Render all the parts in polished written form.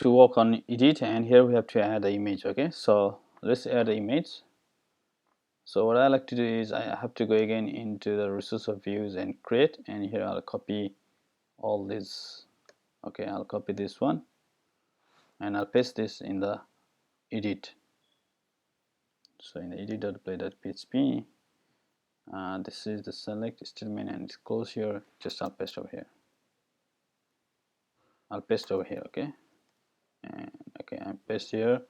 to work on edit, and here we have to add the image. Okay, so let's add the image. So what I like to do is I have to go again into the resource of views and create, and here I'll copy all this. Okay, I'll copy this one and I'll paste this in the edit. So in the edit.play.php, this is the select statement and it's close here. Just I'll paste over here. I'll paste over here. Okay, and okay, I paste here,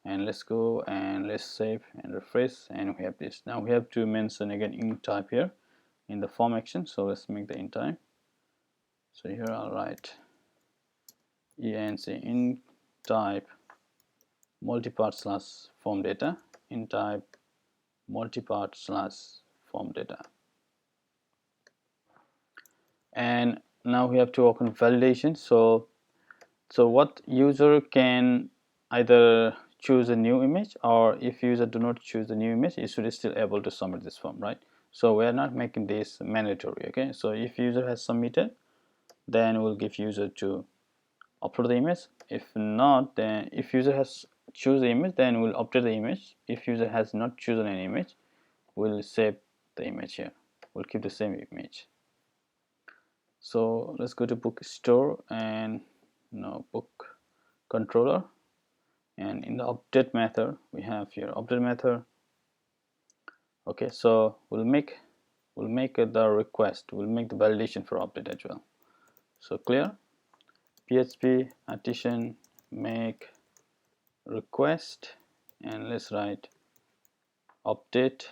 and let's go and let's save and refresh, and we have this. Now we have to mention again int type here in the form action. So let's make the int type. So here I'll write int type multipart slash form data, int type multipart slash form data. And now we have to work on validation. So what user can either choose a new image, or if user do not choose the new image, you should still able to submit this form, right? So we are not making this mandatory. Okay, so if user has submitted, then we'll give user to upload the image. If not, then if user has choose the image, then we'll update the image. If user has not chosen an image, we'll save the image here. We'll keep the same image. So let's go to book store and book controller, and in the update method we have here update method. Okay, so we'll make the request, we'll make the validation for update as well. So clear php addition make request, and let's write update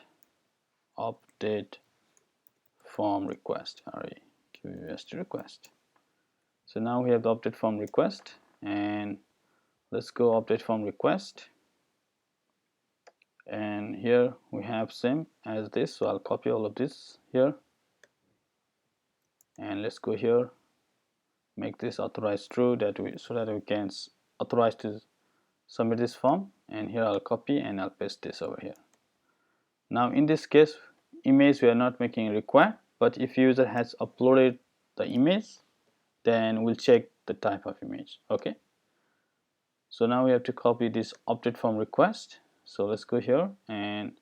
form request, request. So now we have the update form request, and let's go update form request, and here we have same as this. So I'll copy all of this here, and let's go here, make this authorized true, so that we can authorize to submit this form, and here I'll copy and I'll paste this over here. Now in this case, image we are not making required, but if user has uploaded the image, then we'll check the type of image. Okay, so now we have to copy this update form request. So let's go here, and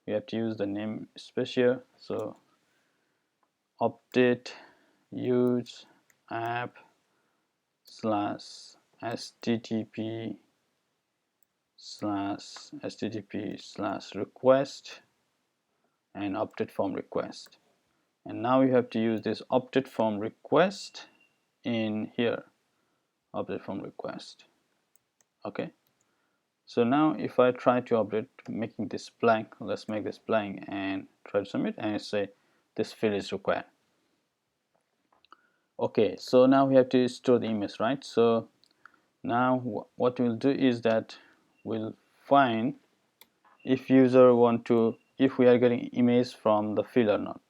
we have to use the name space here. So update use app slash http slash request and update form request. And now you have to use this update form request in here, update form request. Okay, so now if I try to update, making this blank, let's make this blank and try to submit, and it say this field is required. Okay, so now we have to store the image, right? So now what we'll do is that we'll find if user want to, if we are getting image from the field or not.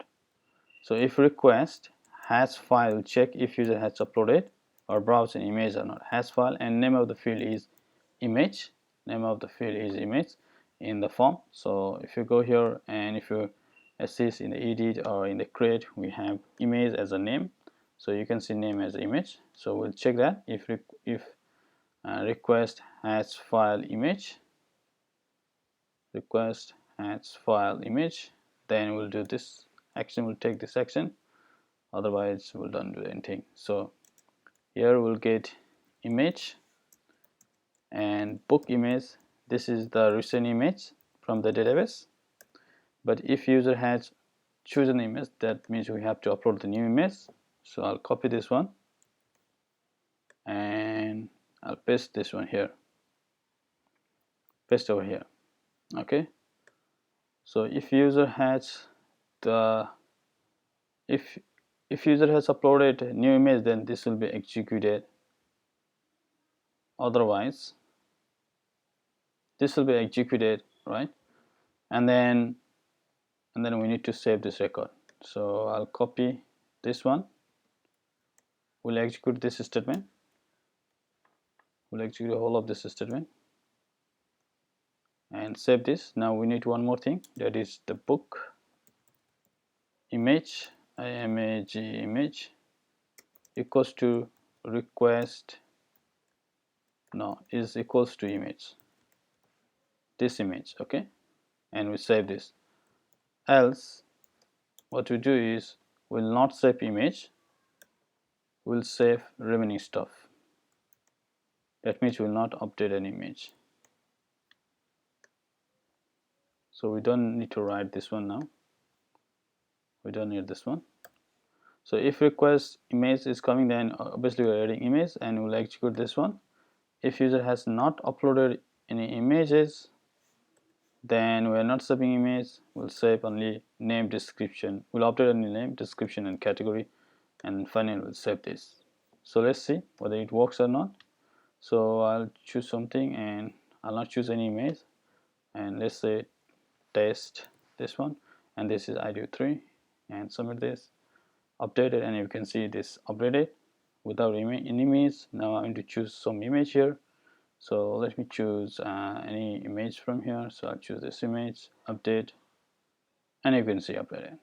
So if request has file, check if user has uploaded or browsed an image or not. Has file, and name of the field is image. Name of the field is image in the form. So if you go here and if you assist in the edit or in the create, we have image as a name. So you can see name as image. So we'll check that if request has file image, request has file image, then we'll do this action, we'll take this action, otherwise we'll don't do anything. So here we'll get image and book image. This is the recent image from the database, but if user has chosen image, that means we have to upload the new image. So I'll copy this one and I'll paste this one here, paste over here. Okay, so if user has the if user has uploaded a new image, then this will be executed, otherwise this will be executed, right? And then we need to save this record. So I'll copy this one, we'll execute this statement, we'll execute all of this statement and save this. Now we need one more thing, that is the book image, image equals to request no, is equals to image, this image, okay, and we save this. Else what we do is we'll not save image, we'll save remaining stuff. That means we'll not update an image. So we don't need to write this one now, we don't need this one. So if request image is coming, then obviously we're adding image and we'll execute this one. If user has not uploaded any images, then we're not saving image, we'll save only name, description, we'll update only name, description and category, and finally we'll save this. So let's see whether it works or not. So I'll choose something and I'll not choose any image, and let's say test this one, and this is ID3, and submit this, updated, and you can see this updated without any image. Now I'm going to choose some image here. So let me choose any image from here. So I'll choose this image, update, and you can see updated.